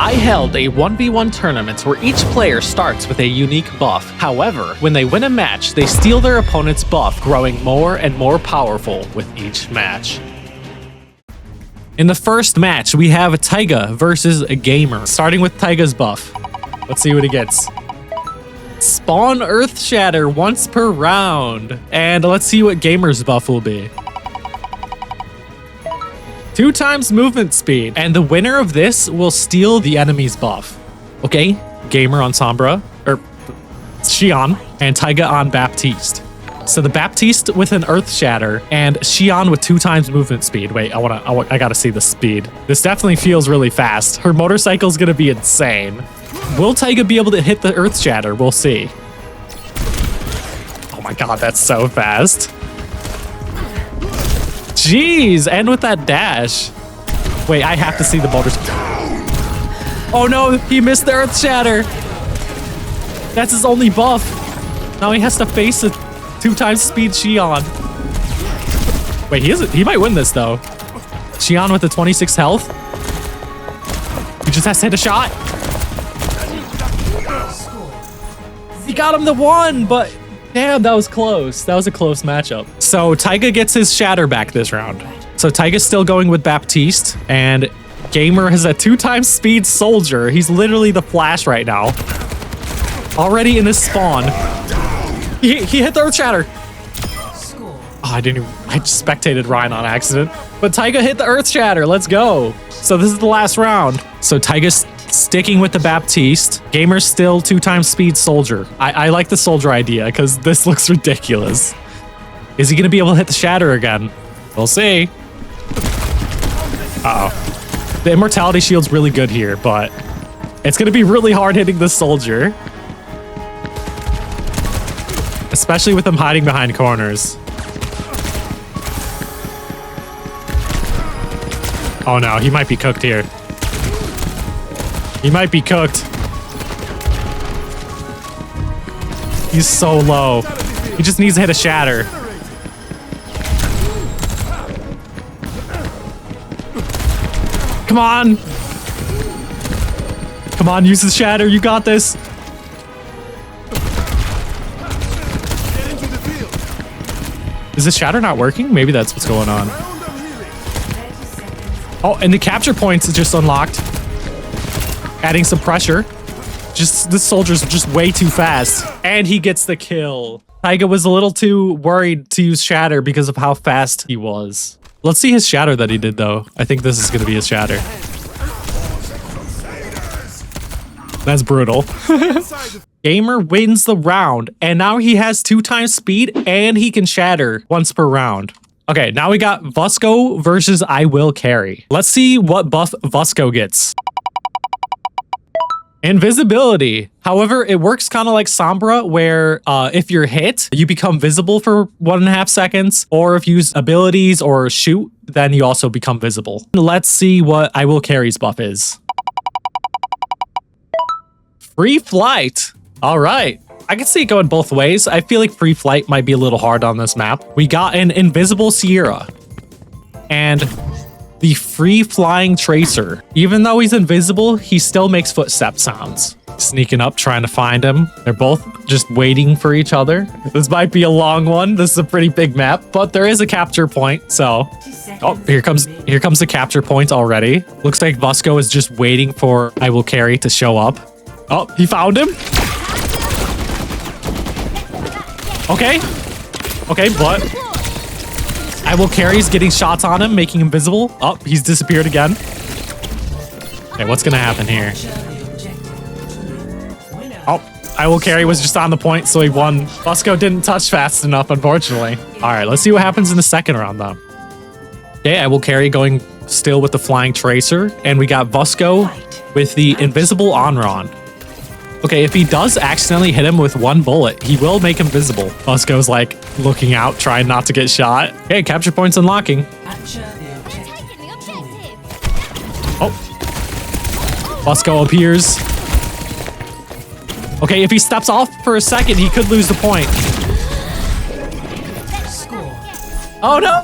I held a 1v1 tournament where each player starts with a unique buff. However, when they win a match, they steal their opponent's buff, growing more and more powerful with each match. In the first match, we have Taiga versus a Gamer, starting with Taiga's buff. Let's see what he gets. Spawn Earth Shatter once per round. And let's see what Gamer's buff will be. 2 times movement speed. And the winner of this will steal the enemy's buff. Okay, Gamer on Sombra, or Xian, and Taiga on Baptiste. So the Baptiste with an Earth Shatter and Xian with 2 times movement speed. Wait, I gotta see the speed. This definitely feels really fast. Her motorcycle's gonna be insane. Will Taiga be able to hit the Earth Shatter? We'll see. Oh my god, that's so fast. Jeez, and with that dash. Wait, I have to see the motorcycle. Oh no, he missed the Earth Shatter. That's his only buff. Now he has to face a 2 times speed Xian. Wait, he might win this though. Xian with the 26 health. He just has to hit a shot. He got him the 1, but damn, that was close. That was a close matchup. So Taiga gets his shatter back this round. So Taiga's still going with Baptiste, and Gamer has a 2 times speed soldier. He's literally the Flash right now. Already in his spawn. He hit the Earth Shatter. Oh, I just spectated Ryan on accident. But Taiga hit the Earth Shatter. Let's go. So this is the last round. So Taiga's sticking with the Baptiste. Gamer's still 2 times speed soldier. I like the soldier idea because this looks ridiculous. Is he going to be able to hit the shatter again? We'll see. Uh-oh. The immortality shield's really good here, but it's going to be really hard hitting the soldier. Especially with him hiding behind corners. Oh no, he might be cooked here. He might be cooked. He's so low. He just needs to hit a shatter. Come on. Come on, use the shatter. You got this. Is the shatter not working? Maybe that's what's going on. Oh, and the capture points is just unlocked. Adding some pressure. Just this soldier's just way too fast. And he gets the kill. Taiga was a little too worried to use shatter because of how fast he was. Let's see his shatter that he did though. I think this is gonna be his shatter. That's brutal. Gamer wins the round, and now he has 2 times speed and he can shatter once per round. Okay, now we got Vusco versus I Will Carry. Let's see what buff Vusco gets. Invisibility. However, it works kind of like Sombra, where if you're hit, you become visible for 1.5 seconds, or if you use abilities or shoot, then you also become visible. Let's see what I Will Carry's buff is. Free flight. All right. I can see it going both ways. I feel like free flight might be a little hard on this map. We got an invisible Sierra and the free flying Tracer. Even though he's invisible, he still makes footstep sounds. Sneaking up, trying to find him. They're both just waiting for each other. This might be a long one. This is a pretty big map, but there is a capture point. So, oh, here comes the capture point already. Looks like Vusco is just waiting for I Will Carry to show up. Oh, he found him. Okay, but I Will Carry's getting shots on him, making him visible. Oh, he's disappeared again. Okay, what's gonna happen here? Oh, I Will Carry was just on the point, so he won. Vusco didn't touch fast enough, unfortunately. All right, let's see what happens in the second round, though. Okay, I Will Carry going still with the flying Tracer, and we got Vusco with the invisible Onron. Okay, if he does accidentally hit him with 1 bullet, he will make him visible. Vusco's like looking out, trying not to get shot. Okay, capture points unlocking. Oh. Vusco appears. Okay, if he steps off for a second, he could lose the point. Oh no!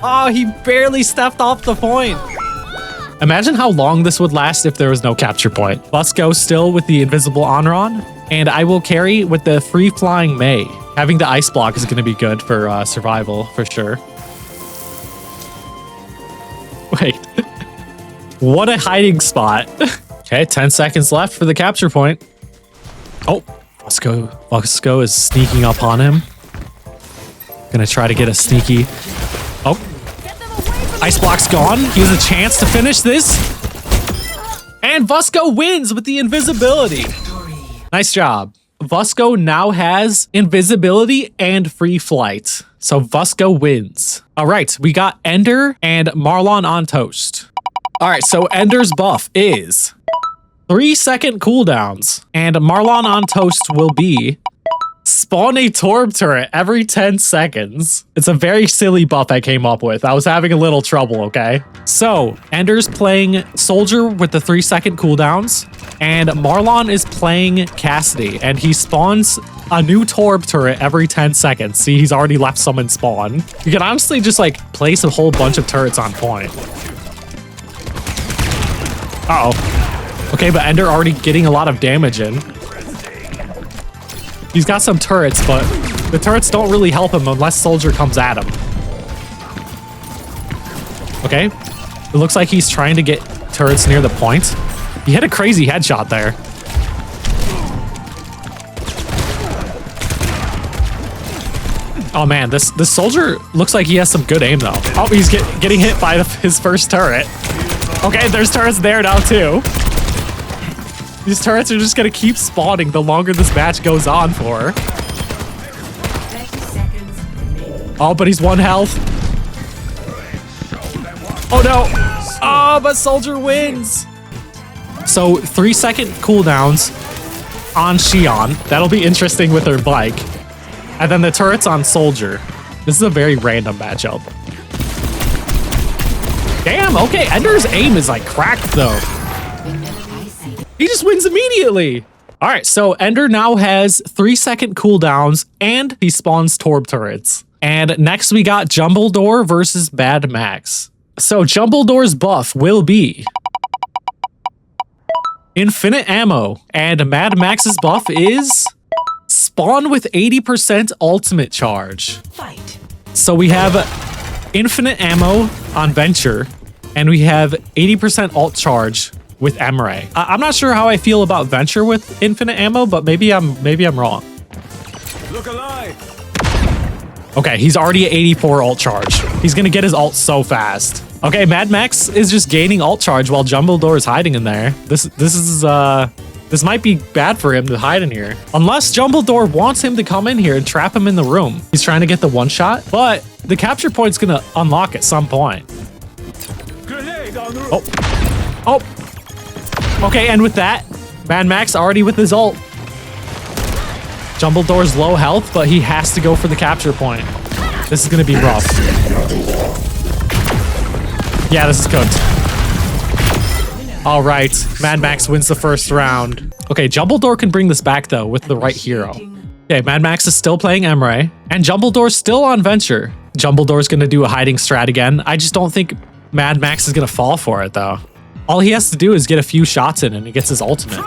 Oh, he barely stepped off the point. Imagine how long this would last if there was no capture point. Busco still with the invisible Onron, and I will carry with the free flying Mei. Having the ice block is going to be good for survival for sure. Wait, what a hiding spot. Okay, 10 seconds left for the capture point. Oh, Busco is sneaking up on him. Gonna try to get a sneaky. Oh, ice block's gone. He has a chance to finish this. And Busco wins with the invisibility. Nice job. Busco now has invisibility and free flight. So Busco wins. All right, we got Ender and Marlon on toast. All right, so Ender's buff is 3-second cooldowns. And Marlon on toast will be spawn a Torb turret every 10 seconds. It's a very silly buff I came up with. I was having a little trouble, okay? So, Ender's playing Soldier with the 3-second cooldowns, and Marlon is playing Cassidy, and he spawns a new Torb turret every 10 seconds. See, he's already left some in spawn. You can honestly just, like, place a whole bunch of turrets on point. Uh-oh. Okay, but Ender already getting a lot of damage in. He's got some turrets, but the turrets don't really help him unless Soldier comes at him. Okay. It looks like he's trying to get turrets near the point. He hit a crazy headshot there. Oh man, this Soldier looks like he has some good aim though. Oh, he's getting hit by his first turret. Okay, there's turrets there now too. These turrets are just gonna keep spawning the longer this match goes on for. Oh, but he's 1 health. Oh no! Oh, but Soldier wins! So 3-second cooldowns on Xion. That'll be interesting with her bike. And then the turrets on Soldier. This is a very random matchup. Damn, okay, Ender's aim is like cracked though. He just wins immediately. All right, so Ender now has 3-second cooldowns and he spawns Torb turrets. And next we got Jumbledore versus Mad Max. So Jumbledore's buff will be infinite ammo, and Mad Max's buff is spawn with 80% ultimate charge. Fight. So we have infinite ammo on Venture, and we have 80% ult charge with Emre. I'm not sure how I feel about Venture with infinite ammo, but maybe I'm wrong. Look alive. Okay, he's already at 84 ult charge. He's gonna get his ult so fast. Okay, Mad Max is just gaining ult charge while Jumbledore is hiding in there. This might be bad for him to hide in here. Unless Jumbledore wants him to come in here and trap him in the room. He's trying to get the one shot, but the capture point's gonna unlock at some point. Oh. Oh. Okay, and with that, Mad Max already with his ult. Jumbledore's low health, but he has to go for the capture point. This is gonna be rough. Yeah, this is cooked. All right, Mad Max wins the first round. Okay, Jumbledore can bring this back though with the right hero. Okay, Mad Max is still playing Emre, and Jumbledore's still on Venture. Jumbledore's gonna do a hiding strat again. I just don't think Mad Max is gonna fall for it though. All he has to do is get a few shots in and he gets his ultimate.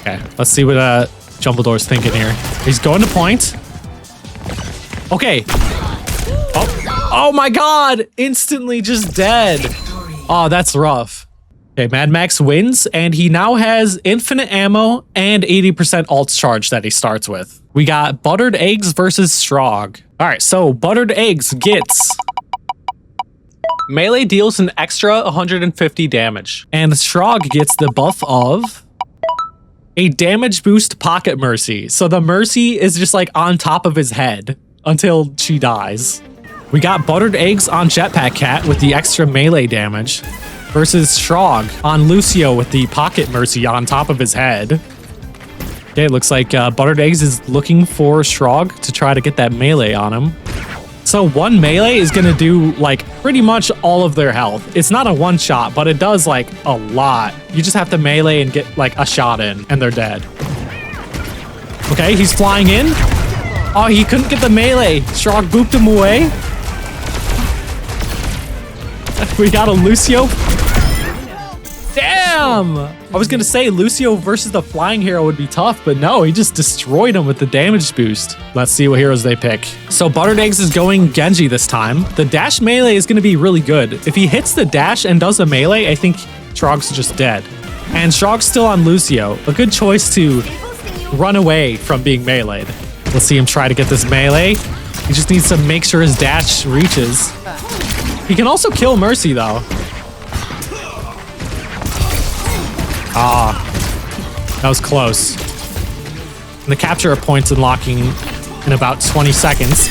Okay, let's see what Jumbledore's thinking here. He's going to point. Okay. Oh my god! Instantly just dead. Oh, that's rough. Okay, Mad Max wins, and he now has infinite ammo and 80% ult charge that he starts with. We got Buttered Eggs versus Strog. All right, so Buttered Eggs gets melee deals an extra 150 damage, and Strog gets the buff of a damage boost pocket mercy. So the mercy is just like on top of his head until she dies. We got Buttered Eggs on Jetpack Cat with the extra melee damage versus Strog on Lucio with the pocket mercy on top of his head. Okay, it looks like Buttered Eggs is looking for Strog to try to get that melee on him. So one melee is gonna do like pretty much all of their health. It's not a one shot, but it does like a lot. You just have to melee and get like a shot in and they're dead. Okay, he's flying in. Oh, he couldn't get the melee. Strog booped him away. We got a Lucio. Damn! I was gonna say Lucio versus the flying hero would be tough, but no, he just destroyed him with the damage boost. Let's see what heroes they pick. So Buttered Eggs is going Genji this time. The dash melee is gonna be really good. If he hits the dash and does a melee, I think Shrog's just dead. And Shrog's still on Lucio. A good choice to run away from being meleeed. Let's see him try to get this melee. He just needs to make sure his dash reaches. He can also kill Mercy though. Ah, that was close. And the capture of points unlocking in about 20 seconds.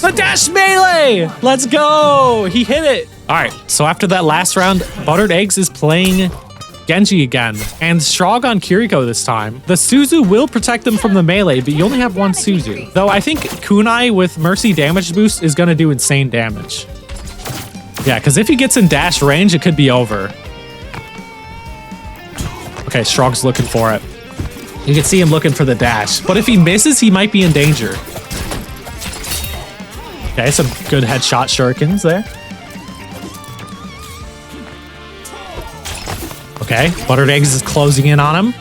The dash melee! Let's go! He hit it. All right, so after that last round, Buttered Eggs is playing Genji again. And Shrog on Kiriko this time. The Suzu will protect them from the melee, but you only have one Suzu. Though I think Kunai with Mercy damage boost is gonna do insane damage. Yeah, because if he gets in dash range, it could be over. Okay, Shrog's looking for it. You can see him looking for the dash. But if he misses, he might be in danger. Okay, some good headshot shurikens there. Okay, Buttered Eggs is closing in on him.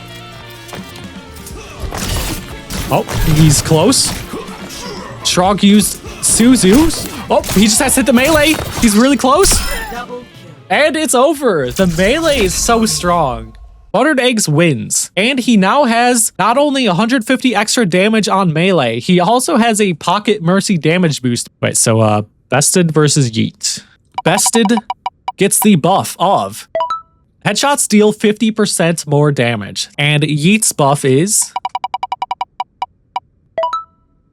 Oh, he's close. Shrog used Suzu's. Oh, he just has to hit the melee. He's really close. And it's over. The melee is so strong. Buttered Eggs wins, and he now has not only 150 extra damage on melee, he also has a pocket Mercy damage boost. Wait, so Bested versus Yeet. Bested gets the buff of headshots deal 50% more damage, and Yeet's buff is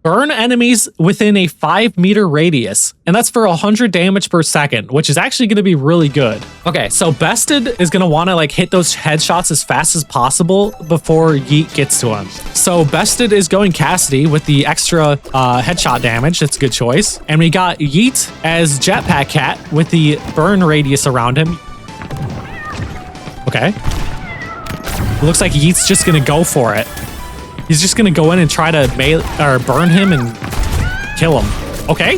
burn enemies within a 5-meter radius, and that's for 100 damage per second, which is actually going to be really good. Okay, so Bested is going to want to like hit those headshots as fast as possible before Yeet gets to him. So Bested is going Cassidy with the extra headshot damage. That's a good choice. And we got Yeet as Jetpack Cat with the burn radius around him. Okay. It looks like Yeet's just going to go for it. He's just gonna go in and try to burn him and kill him. Okay,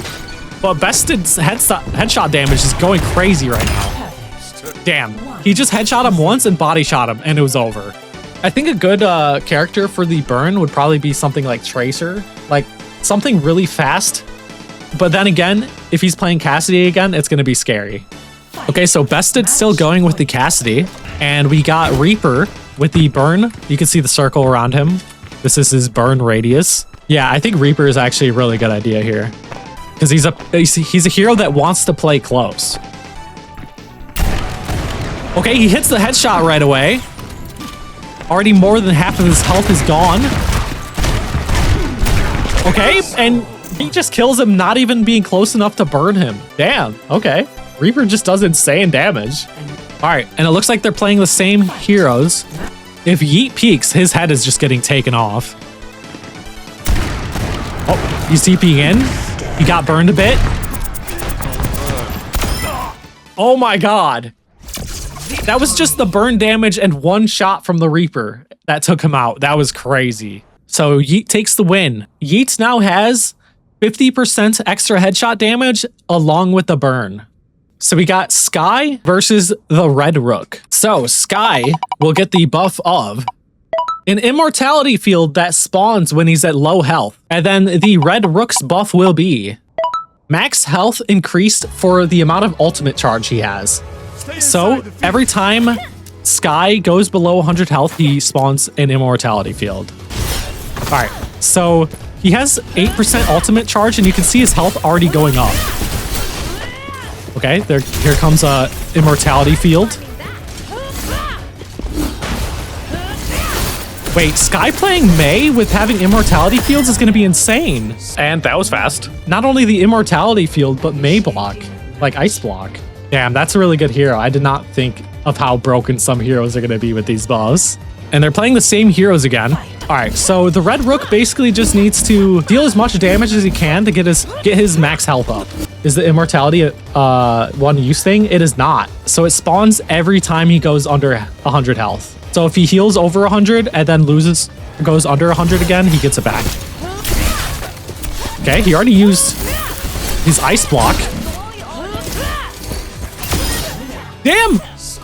but Bested's headshot damage is going crazy right now. Damn, he just headshot him once and body shot him, and it was over. I think a good character for the burn would probably be something like Tracer, like something really fast. But then again, if he's playing Cassidy again, it's gonna be scary. Okay, so Bested's still going with the Cassidy, and we got Reaper with the burn. You can see the circle around him. This is his burn radius. Yeah, I think Reaper is actually a really good idea here. Because he's a hero that wants to play close. Okay, he hits the headshot right away. Already more than half of his health is gone. Okay, and he just kills him not even being close enough to burn him. Damn, okay. Reaper just does insane damage. All right, and it looks like they're playing the same heroes. If Yeet peeks, his head is just getting taken off. Oh, he's TPing in. He got burned a bit. Oh my god. That was just the burn damage and one shot from the Reaper that took him out. That was crazy. So Yeet takes the win. Yeet now has 50% extra headshot damage along with the burn. So we got Sky versus the Red Rook. So Sky will get the buff of an immortality field that spawns when he's at low health. And then the Red Rook's buff will be max health increased for the amount of ultimate charge he has. So every time Sky goes below 100 health, he spawns an immortality field. All right, so he has 8% ultimate charge, and you can see his health already going up. Okay, here comes a immortality field. Wait, Sky playing Mei with having immortality fields is going to be insane. And that was fast. Not only the immortality field, but Mei block, like ice block. Damn, that's a really good hero. I did not think of how broken some heroes are going to be with these buffs. And they're playing the same heroes again. All right, so the Red Rook basically just needs to deal as much damage as he can to get his max health up. Is the immortality one use thing? It is not. So it spawns every time he goes under 100 health. So if he heals over 100 and then goes under 100 again, he gets it back. Okay, he already used his ice block. Damn!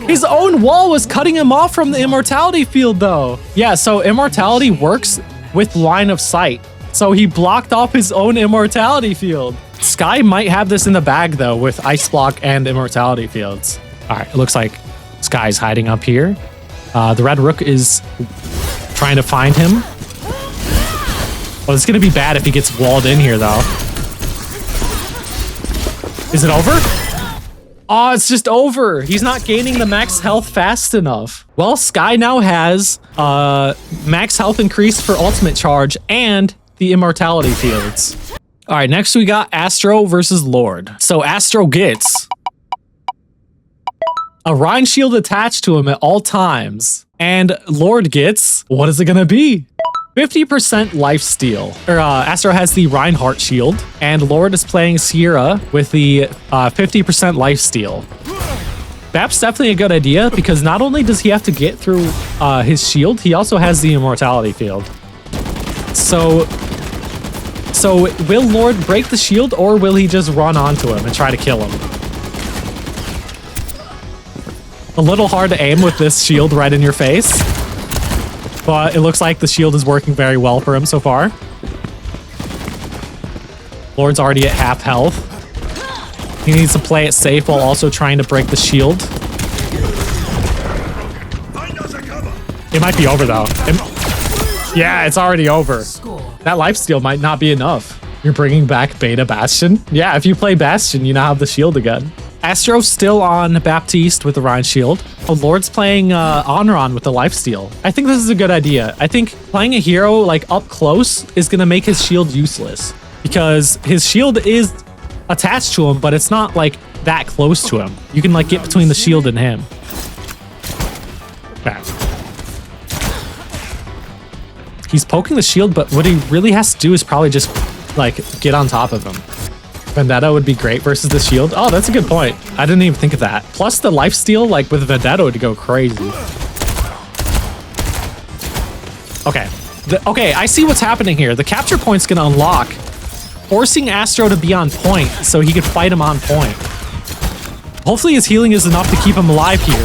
His own wall was cutting him off from the immortality field though. Yeah, so immortality works with line of sight. So he blocked off his own immortality field. Sky might have this in the bag though with ice block and immortality fields. All right, it looks like Sky's hiding up here. The red rook is trying to find him. Well, it's gonna be bad if he gets walled in here though. Is it over? Oh, it's just over. He's not gaining the max health fast enough. Well, Sky now has max health increase for ultimate charge and the immortality fields. All right, next we got Astro versus Lord. So Astro gets a Rhine shield attached to him at all times. And Lord gets, what is it gonna be? 50% lifesteal. Astro has the Reinhardt shield, and Lord is playing Sierra with the 50% lifesteal. That's definitely a good idea because not only does he have to get through his shield, he also has the immortality field. So will Lord break the shield or will he just run onto him and try to kill him? A little hard to aim with this shield right in your face. But it looks like the shield is working very well for him so far. Lord's already at half health. He needs to play it safe while also trying to break the shield. It might be over though. Yeah, it's already over. That lifesteal might not be enough. You're bringing back Beta Bastion? Yeah, if you play Bastion, you now have the shield again. Astro's still on Baptiste with the Rhine shield. Oh, Lord's playing Onron with the lifesteal. I think this is a good idea. I think playing a hero like up close is gonna make his shield useless because his shield is attached to him, but it's not like that close to him. You can like get between the shield and him. Bam. He's poking the shield, but what he really has to do is probably just like get on top of him. Vendetta would be great versus the shield. Oh, that's a good point. I didn't even think of that. Plus the lifesteal, like with Vendetta, would go crazy. Okay. Okay, I see what's happening here. The capture point's gonna unlock, forcing Astro to be on point so he could fight him on point. Hopefully his healing is enough to keep him alive here.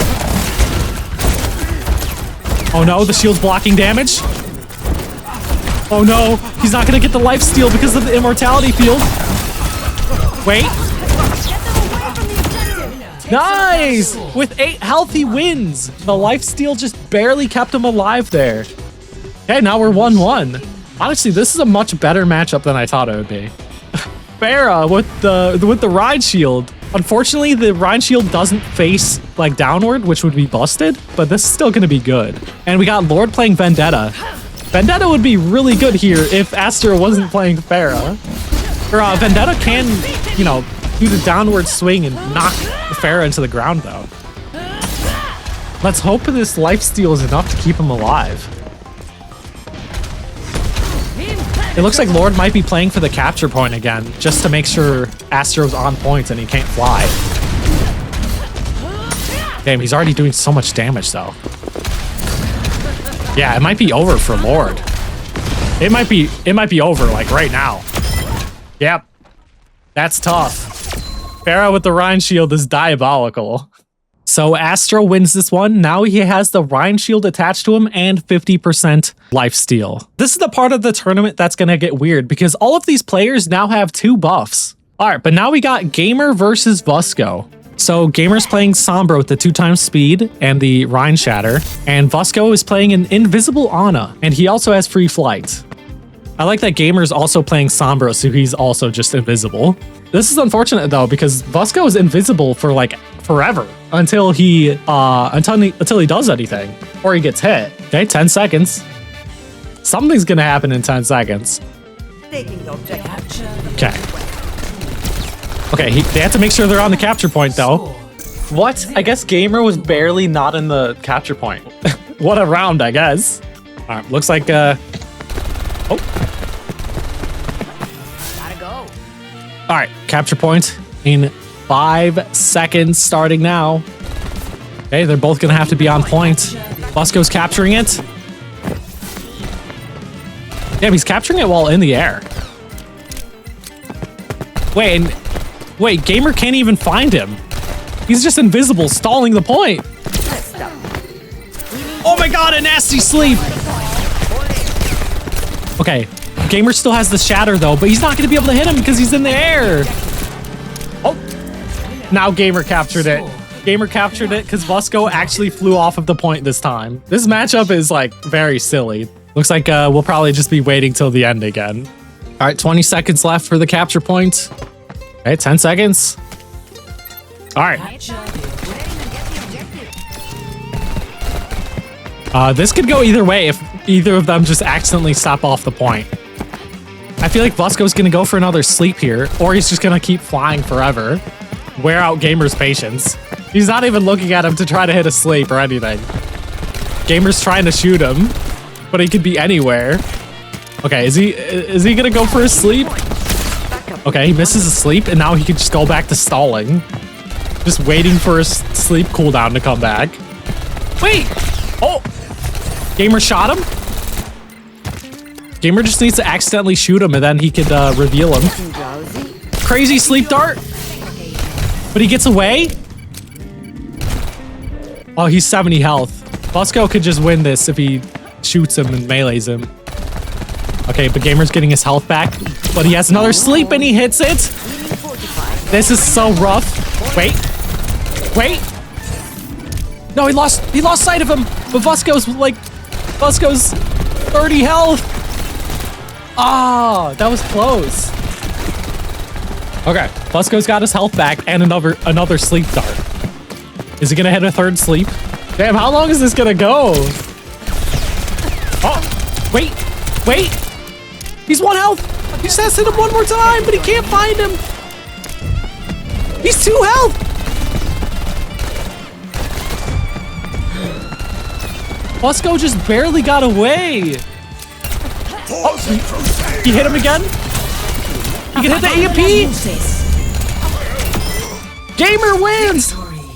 Oh no, the shield's blocking damage. Oh no, he's not gonna get the lifesteal because of the immortality field. Wait. Nice! With 8 health, he wins. The lifesteal just barely kept him alive there. Okay, now we're 1-1. Honestly, this is a much better matchup than I thought it would be. Pharah with the Rhine shield. Unfortunately, the Rhine shield doesn't face like downward, which would be busted, but this is still gonna be good. And we got Lord playing Vendetta. Vendetta would be really good here if Astro wasn't playing Pharah. Or Vendetta can, you know, do the downward swing and knock Pharah into the ground, though. Let's hope this lifesteal is enough to keep him alive. It looks like Lord might be playing for the capture point again, just to make sure Astro's on point and he can't fly. Damn, he's already doing so much damage, though. Yeah, it might be over for Lord. It might be over, like, right now. Yep. That's tough. Pharah with the Rhine shield is diabolical. So Astro wins this one. Now he has the Rhine shield attached to him and 50% lifesteal. This is the part of the tournament that's gonna get weird because all of these players now have 2 buffs. All right, but now we got Gamer versus Vusco. So Gamer's playing Sombra with the 2x speed and the Rhine shatter, and Vusco is playing an invisible Ana, and he also has free flight. I like that Gamer's also playing Sombra, so he's also just invisible. This is unfortunate though, because Vusco is invisible for like forever until he does anything or he gets hit. Okay, 10 seconds. Something's gonna happen in 10 seconds. Okay. Okay, they have to make sure they're on the capture point though. What? I guess Gamer was barely not in the capture point. What a round, I guess. All right, looks like oh. All right, capture point in 5 seconds starting now. Okay, they're both gonna have to be on point. Vusco's capturing it. Damn, he's capturing it while in the air. Wait, Gamer can't even find him. He's just invisible, stalling the point. Oh my god, a nasty sleep. Okay, Gamer still has the shatter though, but he's not gonna be able to hit him because he's in the air. Oh, now Gamer captured it. Gamer captured it because Vusko actually flew off of the point this time. This matchup is like very silly. Looks like we'll probably just be waiting till the end again. All right, 20 seconds left for the capture point. Okay, 10 seconds. All right. This could go either way if either of them just accidentally stop off the point. I feel like Vusko's gonna go for another sleep here, or he's just gonna keep flying forever. Wear out Gamer's patience. He's not even looking at him to try to hit a sleep or anything. Gamer's trying to shoot him, but he could be anywhere. Okay, is he gonna go for a sleep? Okay, he misses a sleep, and now he can just go back to stalling. Just waiting for his sleep cooldown to come back. Wait! Oh! Gamer shot him? Gamer just needs to accidentally shoot him, and then he could reveal him. Crazy sleep dart! But he gets away? Oh, he's 70 health. Vusko could just win this if he shoots him and melees him. Okay, but Gamer's getting his health back, but he has another sleep and he hits it. This is so rough. Wait. No, he lost sight of him, but Vusko's 30 health. Ah, that was close. Okay, Vusko's got his health back and another sleep dart. Is he gonna hit a third sleep? Damn, how long is this gonna go? Oh, wait. He's 1 health. He just has to hit him one more time, but he can't find him. He's 2 health. Vusko just barely got away. Oh, he hit him again. He can hit the EMP. Gamer wins.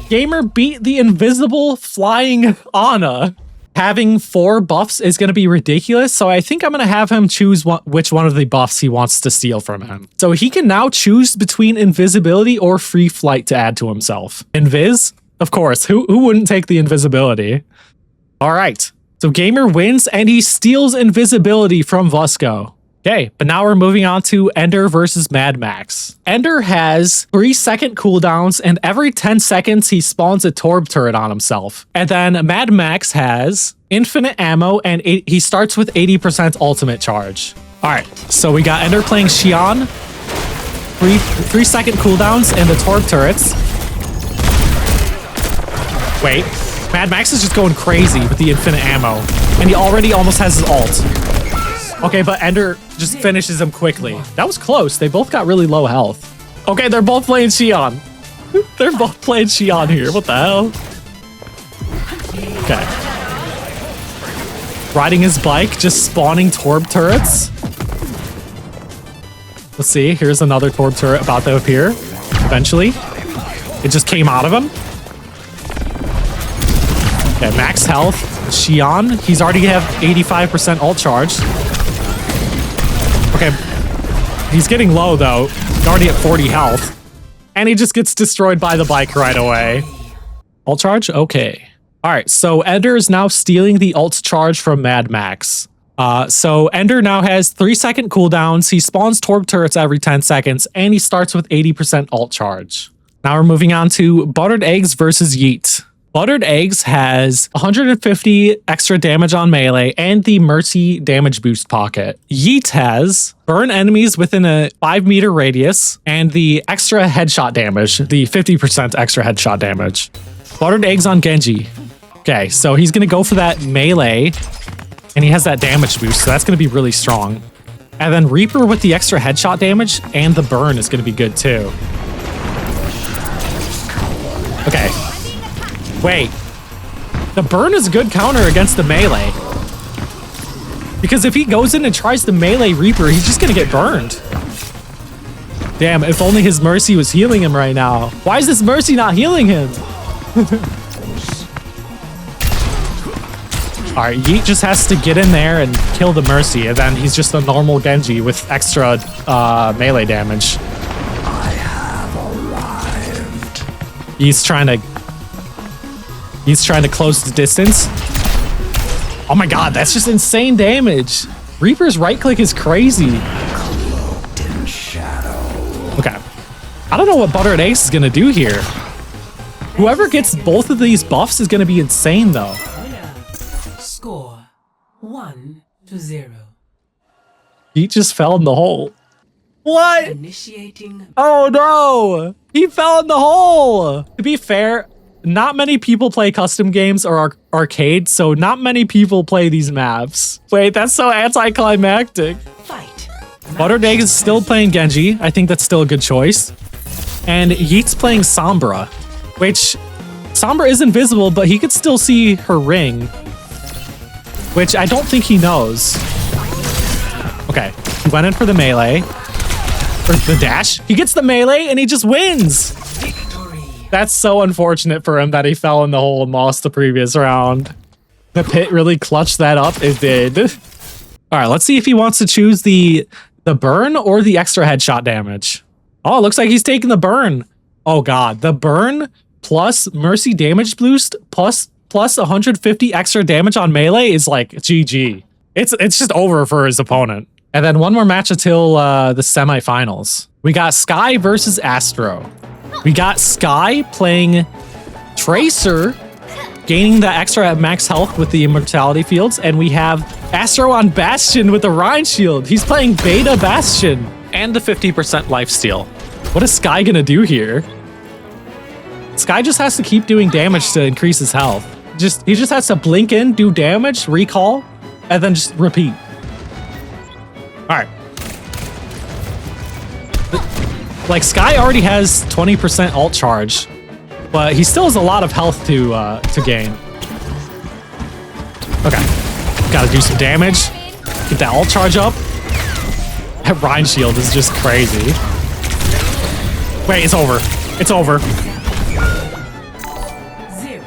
Gamer beat the invisible flying Ana. Having 4 buffs is going to be ridiculous, so I think I'm going to have him choose which one of the buffs he wants to steal from him. So he can now choose between invisibility or free flight to add to himself. Invis? Of course, who wouldn't take the invisibility? All right, so Gamer wins and he steals invisibility from Vusko. Okay, but now we're moving on to Ender versus Mad Max. Ender has 3-second cooldowns, and every 10 seconds he spawns a Torb turret on himself. And then Mad Max has infinite ammo, and he starts with 80% ultimate charge. All right, so we got Ender playing Xion, 3-second cooldowns, and the Torb turrets. Wait, Mad Max is just going crazy with the infinite ammo, and he already almost has his ult. Okay, but Ender just finishes him quickly. That was close. They both got really low health. Okay, they're both playing Xion. They're both playing Xion here. What the hell? Okay. Riding his bike, just spawning Torb turrets. Let's see. Here's another Torb turret about to appear. Eventually. It just came out of him. Okay, max health. Xion. He's already have 85% ult charge. Okay, he's getting low though. He's already at 40 health. And he just gets destroyed by the bike right away. Ult charge? Okay. All right, so Ender is now stealing the ult charge from Mad Max. So Ender now has 3-second cooldowns. He spawns Torb turrets every 10 seconds, and he starts with 80% ult charge. Now we're moving on to Buttered Eggs versus Yeet. Buttered Eggs has 150 extra damage on melee and the Mercy damage boost pocket. Yeet has burn enemies within a 5-meter radius and the extra headshot damage, the 50% extra headshot damage. Buttered Eggs on Genji. Okay, so he's gonna go for that melee and he has that damage boost, so that's gonna be really strong. And then Reaper with the extra headshot damage and the burn is gonna be good too. Okay. Wait, the burn is a good counter against the melee. Because if he goes in and tries to melee Reaper, he's just gonna get burned. Damn, if only his Mercy was healing him right now. Why is this Mercy not healing him? All right, Yeet just has to get in there and kill the Mercy, and then he's just a normal Genji with extra melee damage. He's trying to close the distance. Oh my god, that's just insane damage. Reaper's right click is crazy. Cloaked in shadow. Okay. I don't know what Butter and Ace is gonna do here. Whoever gets both of these buffs is gonna be insane though. Score 1-0. He just fell in the hole. What? Initiating. Oh no! He fell in the hole! To be fair, not many people play custom games or arcade, so not many people play these maps. Wait, that's so anticlimactic. Fight. Butterdeg is still playing Genji. I think that's still a good choice. And Yeet's playing Sombra, which Sombra is invisible, but he could still see her ring, which I don't think he knows. Okay, he went in for the melee. Or the dash. He gets the melee and he just wins. Victory. That's so unfortunate for him that he fell in the hole and lost the previous round. The pit really clutched that up. It did. All right, let's see if he wants to choose the burn or the extra headshot damage. Oh, it looks like he's taking the burn. Oh god, the burn plus mercy damage boost plus 150 extra damage on melee is like GG. It's just over for his opponent. And then one more match until the semifinals. We got Sky versus Astro. We got Sky playing Tracer, gaining the extra max health with the immortality fields. And we have Astro on Bastion with the Rhine Shield. He's playing Beta Bastion and the 50% lifesteal. What is Sky gonna do here? Sky just has to keep doing damage to increase his health. He just has to blink in, do damage, recall, and then just repeat. All right. Like, Sky already has 20% ult charge, but he still has a lot of health to gain. Okay. Gotta do some damage. Get that ult charge up. That Rhine Shield is just crazy. Wait, it's over. It's over.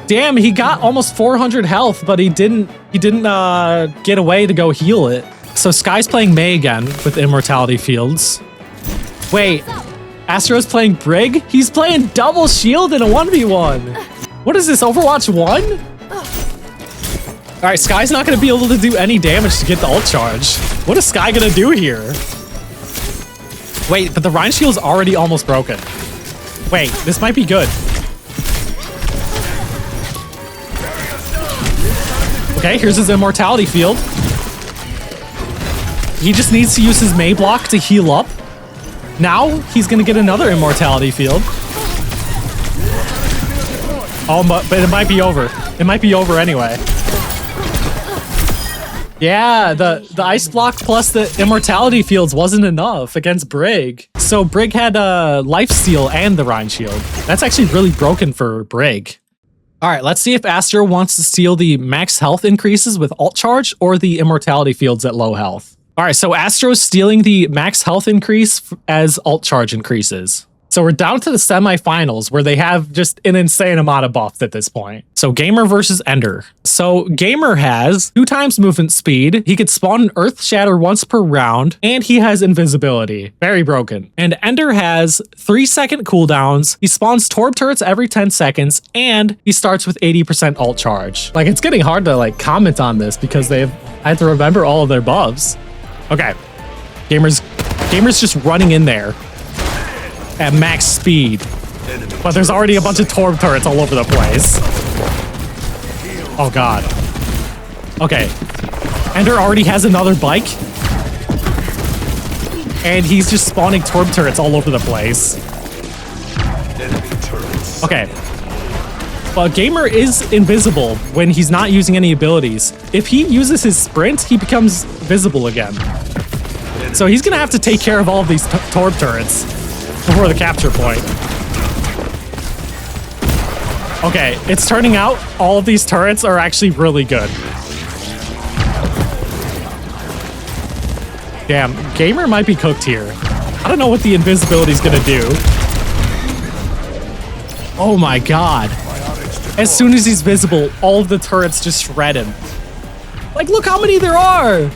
Damn, he got almost 400 health, but he didn't get away to go heal it. So Sky's playing Mei again with immortality fields. Wait, Astro's playing Brig? He's playing double shield in a 1v1. What is this, Overwatch 1? All right, Sky's not gonna be able to do any damage to get the ult charge. What is Sky gonna do here? Wait, but the Rhine Shield's already almost broken. Wait, this might be good. Okay, here's his immortality field. He just needs to use his Mei block to heal up. Now he's gonna get another immortality field. Oh, but it might be over. It might be over anyway. Yeah, the ice block plus the immortality fields wasn't enough against Brig. So Brig had lifesteal and the Rhine Shield. That's actually really broken for Brig. All right, let's see if Astro wants to steal the max health increases with ult charge or the immortality fields at low health. All right, so Astro's stealing the max health increase as ult charge increases. So we're down to the semifinals where they have just an insane amount of buffs at this point. So Gamer versus Ender. So Gamer has 2 times movement speed. He could spawn an Earth Shatter once per round, and he has invisibility. Very broken. And Ender has 3-second cooldowns. He spawns Torb turrets every 10 seconds, and he starts with 80% ult charge. Like, it's getting hard to like comment on this because I have to remember all of their buffs. Okay, Gamer's just running in there at max speed, but there's already a bunch of Torb turrets all over the place. Oh god. Okay, Ender already has another bike, and he's just spawning Torb turrets all over the place. Okay, but Gamer is invisible when he's not using any abilities. If he uses his sprint, he becomes visible again. So he's gonna have to take care of all of these Torb turrets before the capture point. Okay, it's turning out all of these turrets are actually really good. Damn, Gamer might be cooked here. I don't know what the invisibility is gonna do. Oh my god. As soon as he's visible, all of the turrets just shred him. Like, look how many there are!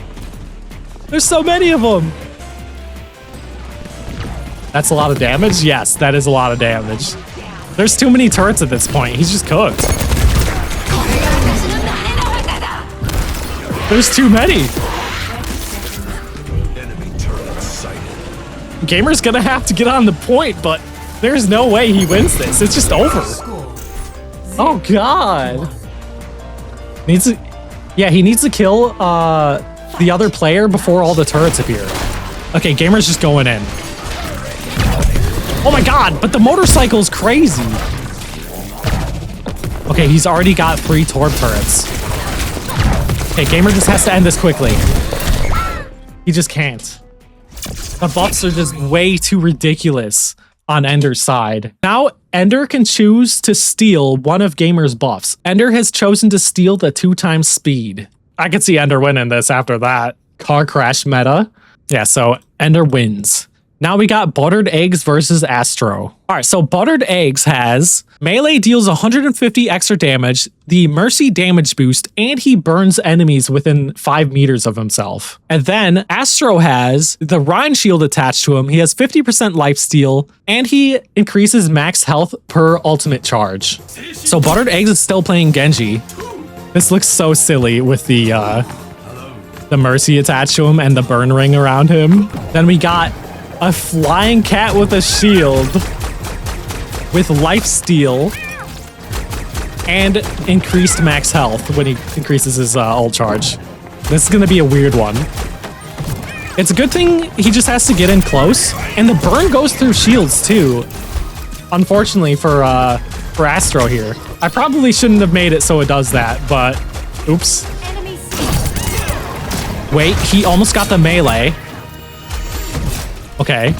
There's so many of them! That's a lot of damage? Yes, that is a lot of damage. There's too many turrets at this point. He's just cooked. There's too many. Enemy turret sighted. Gamer's gonna have to get on the point, but there's no way he wins this. It's just over. Score. Oh god. He needs to kill the other player before all the turrets appear. Okay, Gamer's just going in. Oh my god, but the motorcycle's crazy. Okay, he's already got 3 Torb turrets. Okay, Gamer just has to end this quickly. He just can't. The buffs are just way too ridiculous on Ender's side. Now, Ender can choose to steal one of Gamer's buffs. Ender has chosen to steal the 2x speed. I could see Ender winning this after that. Car crash meta. Yeah, so Ender wins. Now we got Buttered Eggs versus Astro. All right, so Buttered Eggs has melee deals 150 extra damage, the Mercy damage boost, and he burns enemies within 5 meters of himself. And then Astro has the Rhine Shield attached to him. He has 50% lifesteal, and he increases max health per ultimate charge. So Buttered Eggs is still playing Genji. This looks so silly with the Mercy attached to him and the burn ring around him. Then we got a flying cat with a shield with lifesteal and increased max health when he increases his ult charge. This is going to be a weird one. It's a good thing he just has to get in close, and the burn goes through shields too. Unfortunately for Astro here. I probably shouldn't have made it so it does that, but oops. Wait, he almost got the melee. Okay.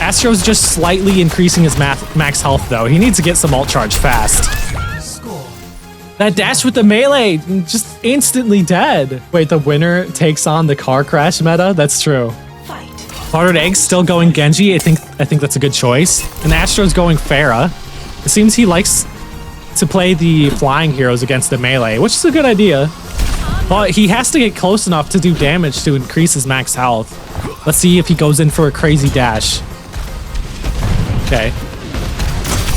Astro's just slightly increasing his max health, though. He needs to get some ult charge fast. Score. That dash with the melee, just instantly dead. Wait, the winner takes on the car crash meta? That's true. Fight. Buttered Eggs still going Genji. I think that's a good choice. And Astro's going Pharah. It seems he likes to play the flying heroes against the melee, which is a good idea. But he has to get close enough to do damage to increase his max health. Let's see if he goes in for a crazy dash. Okay.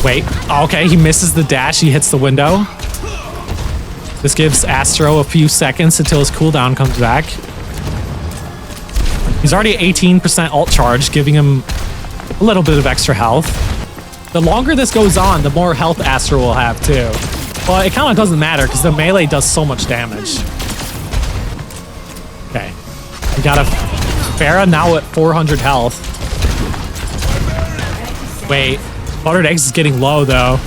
Wait. Oh, okay, he misses the dash. He hits the window. This gives Astro a few seconds until his cooldown comes back. He's already 18% ult charge, giving him a little bit of extra health. The longer this goes on, the more health Astro will have too. But it kind of doesn't matter because the melee does so much damage. Okay. We got a Pharah now at 400 health. Wait, Buttered Eggs is getting low though.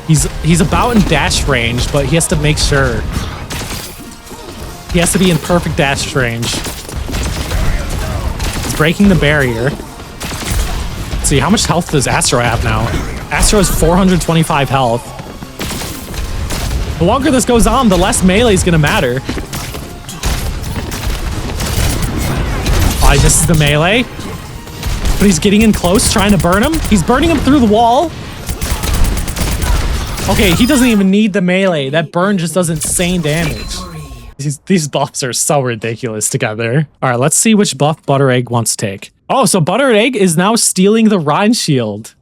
He's about in dash range, but he has to make sure. He has to be in perfect dash range. He's breaking the barrier. Let's see, how much health does Astro have now? Astro has 425 health. The longer this goes on, the less melee is gonna matter. Oh, he misses the melee. But he's getting in close, trying to burn him. He's burning him through the wall. Okay, he doesn't even need the melee. That burn just does insane damage. These buffs are so ridiculous together. All right, let's see which buff Buttered Egg wants to take. Oh, so Buttered Egg is now stealing the Rhine Shield.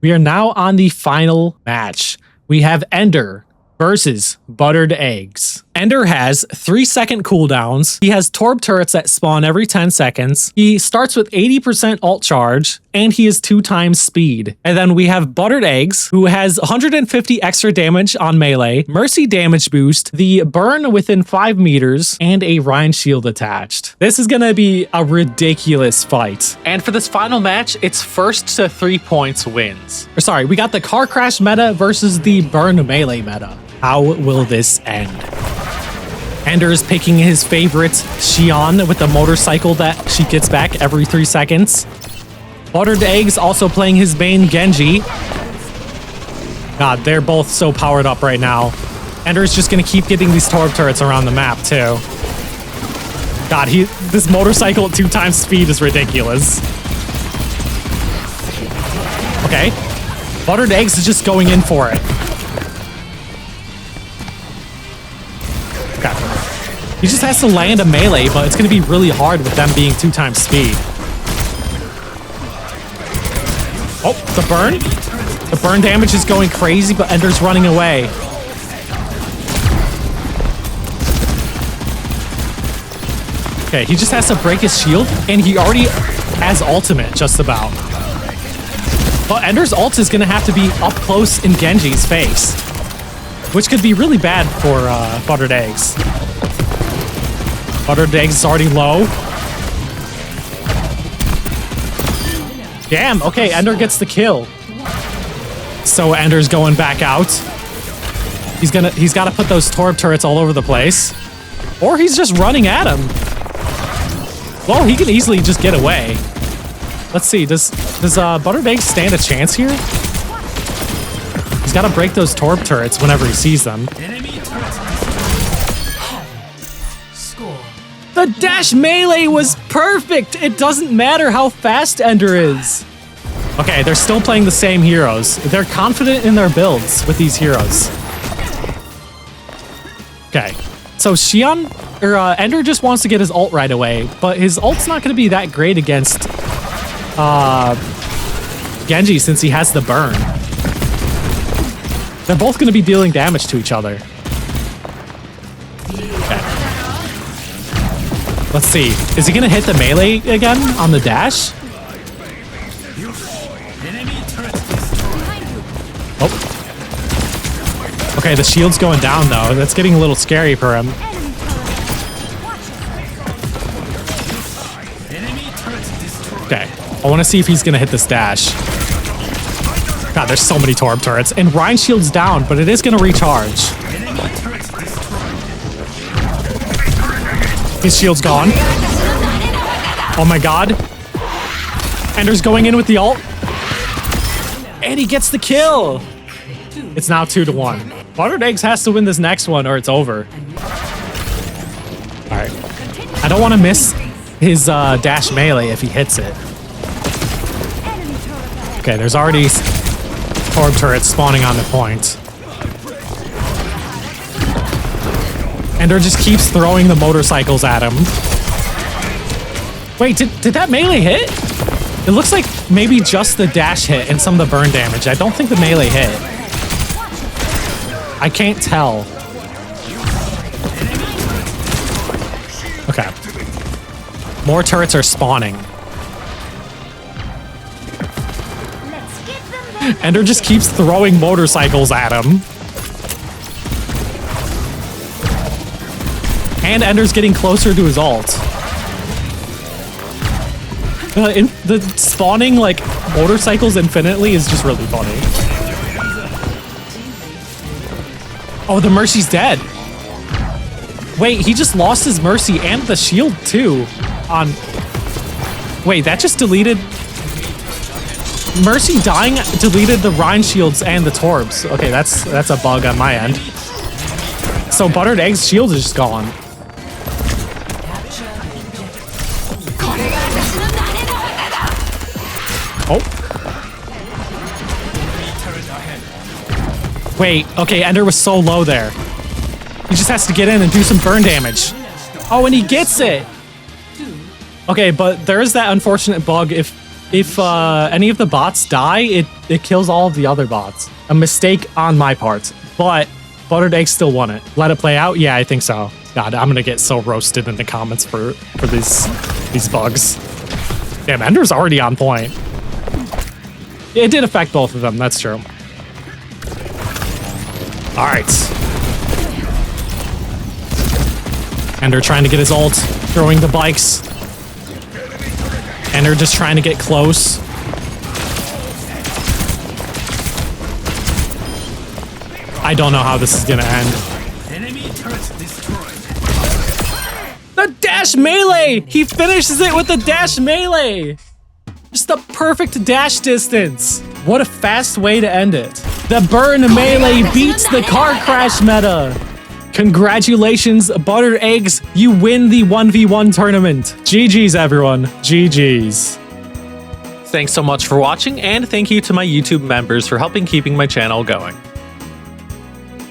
We are now on the final match. We have Ender versus Buttered Eggs. Ender has 3-second cooldowns. He has Torb turrets that spawn every 10 seconds. He starts with 80% ult charge, and he is 2x speed. And then we have Buttered Eggs, who has 150 extra damage on melee, Mercy damage boost, the burn within 5 meters, and a Rhine Shield attached. This is gonna be a ridiculous fight. And for this final match, it's first to 3 points wins. Or sorry, we got the car crash meta versus the burn melee meta. How will this end? Ender is picking his favorite, Xion, with the motorcycle that she gets back every 3 seconds. Buttered Eggs also playing his main Genji. God, they're both so powered up right now. Ender's just gonna keep getting these Torb turrets around the map too. God, this motorcycle at 2x speed is ridiculous. Okay. Buttered Eggs is just going in for it. He just has to land a melee, but it's going to be really hard with them being 2x speed. Oh, the burn? The burn damage is going crazy, but Ender's running away. Okay, he just has to break his shield, and he already has ultimate, just about. But Ender's ult is going to have to be up close in Genji's face, which could be really bad for Buttered Eggs. Buttered Eggs is already low. Damn, okay, Ender gets the kill. So Ender's going back out. He's got to put those Torb turrets all over the place. Or he's just running at him. Well, he can easily just get away. Let's see, does Buttered Egg stand a chance here? He's got to break those Torb turrets whenever he sees them. Score. The dash melee was perfect! It doesn't matter how fast Ender is. Okay, they're still playing the same heroes. They're confident in their builds with these heroes. Okay, so Ender just wants to get his ult right away, but his ult's not going to be that great against Genji since he has the burn. They're both going to be dealing damage to each other. Okay. Let's see. Is he going to hit the melee again on the dash? Oh. Okay, the shield's going down though. That's getting a little scary for him. Okay, I want to see if he's going to hit this dash. God, there's so many Torb turrets. And Ryan shield's down, but it is going to recharge. His shield's gone. Oh my god. Ender's going in with the ult. And he gets the kill. It's now 2-1. Buttered Eggs has to win this next one or it's over. Alright. I don't want to miss his dash melee if he hits it. Okay, there's already Torb turrets spawning on the point. Ender just keeps throwing the motorcycles at him. Wait, did that melee hit? It looks like maybe just the dash hit and some of the burn damage. I don't think the melee hit. I can't tell. Okay. More turrets are spawning. Ender just keeps throwing motorcycles at him. And Ender's getting closer to his ult. The spawning, like, motorcycles infinitely is just really funny. Oh, the Mercy's dead. Wait, he just lost his Mercy and the shield, too. Wait, that just deleted... Mercy dying deleted the Rhine shields and the Torbs. Okay, that's a bug on my end. So Buttered Egg's shield is just gone. Oh. Wait, okay, Ender was so low there. He just has to get in and do some burn damage. Oh, and he gets it! Okay, but there is that unfortunate bug. If any of the bots die, it kills all of the other bots. A mistake on my part. But Buttered Egg still won it. Let it play out? Yeah, I think so. God, I'm gonna get so roasted in the comments for these bugs. Damn, Ender's already on point. It did affect both of them, that's true. Alright. Ender trying to get his ult, throwing the bikes. Ender just trying to get close. I don't know how this is gonna end. Enemy turret destroyed. The dash melee! He finishes it with the dash melee! Just the perfect dash distance. What a fast way to end it. The burn melee beats the car crash meta. Congratulations, Buttered Eggs. You win the 1v1 tournament. GG's, everyone. GG's. Thanks so much for watching, and thank you to my YouTube members for helping keeping my channel going.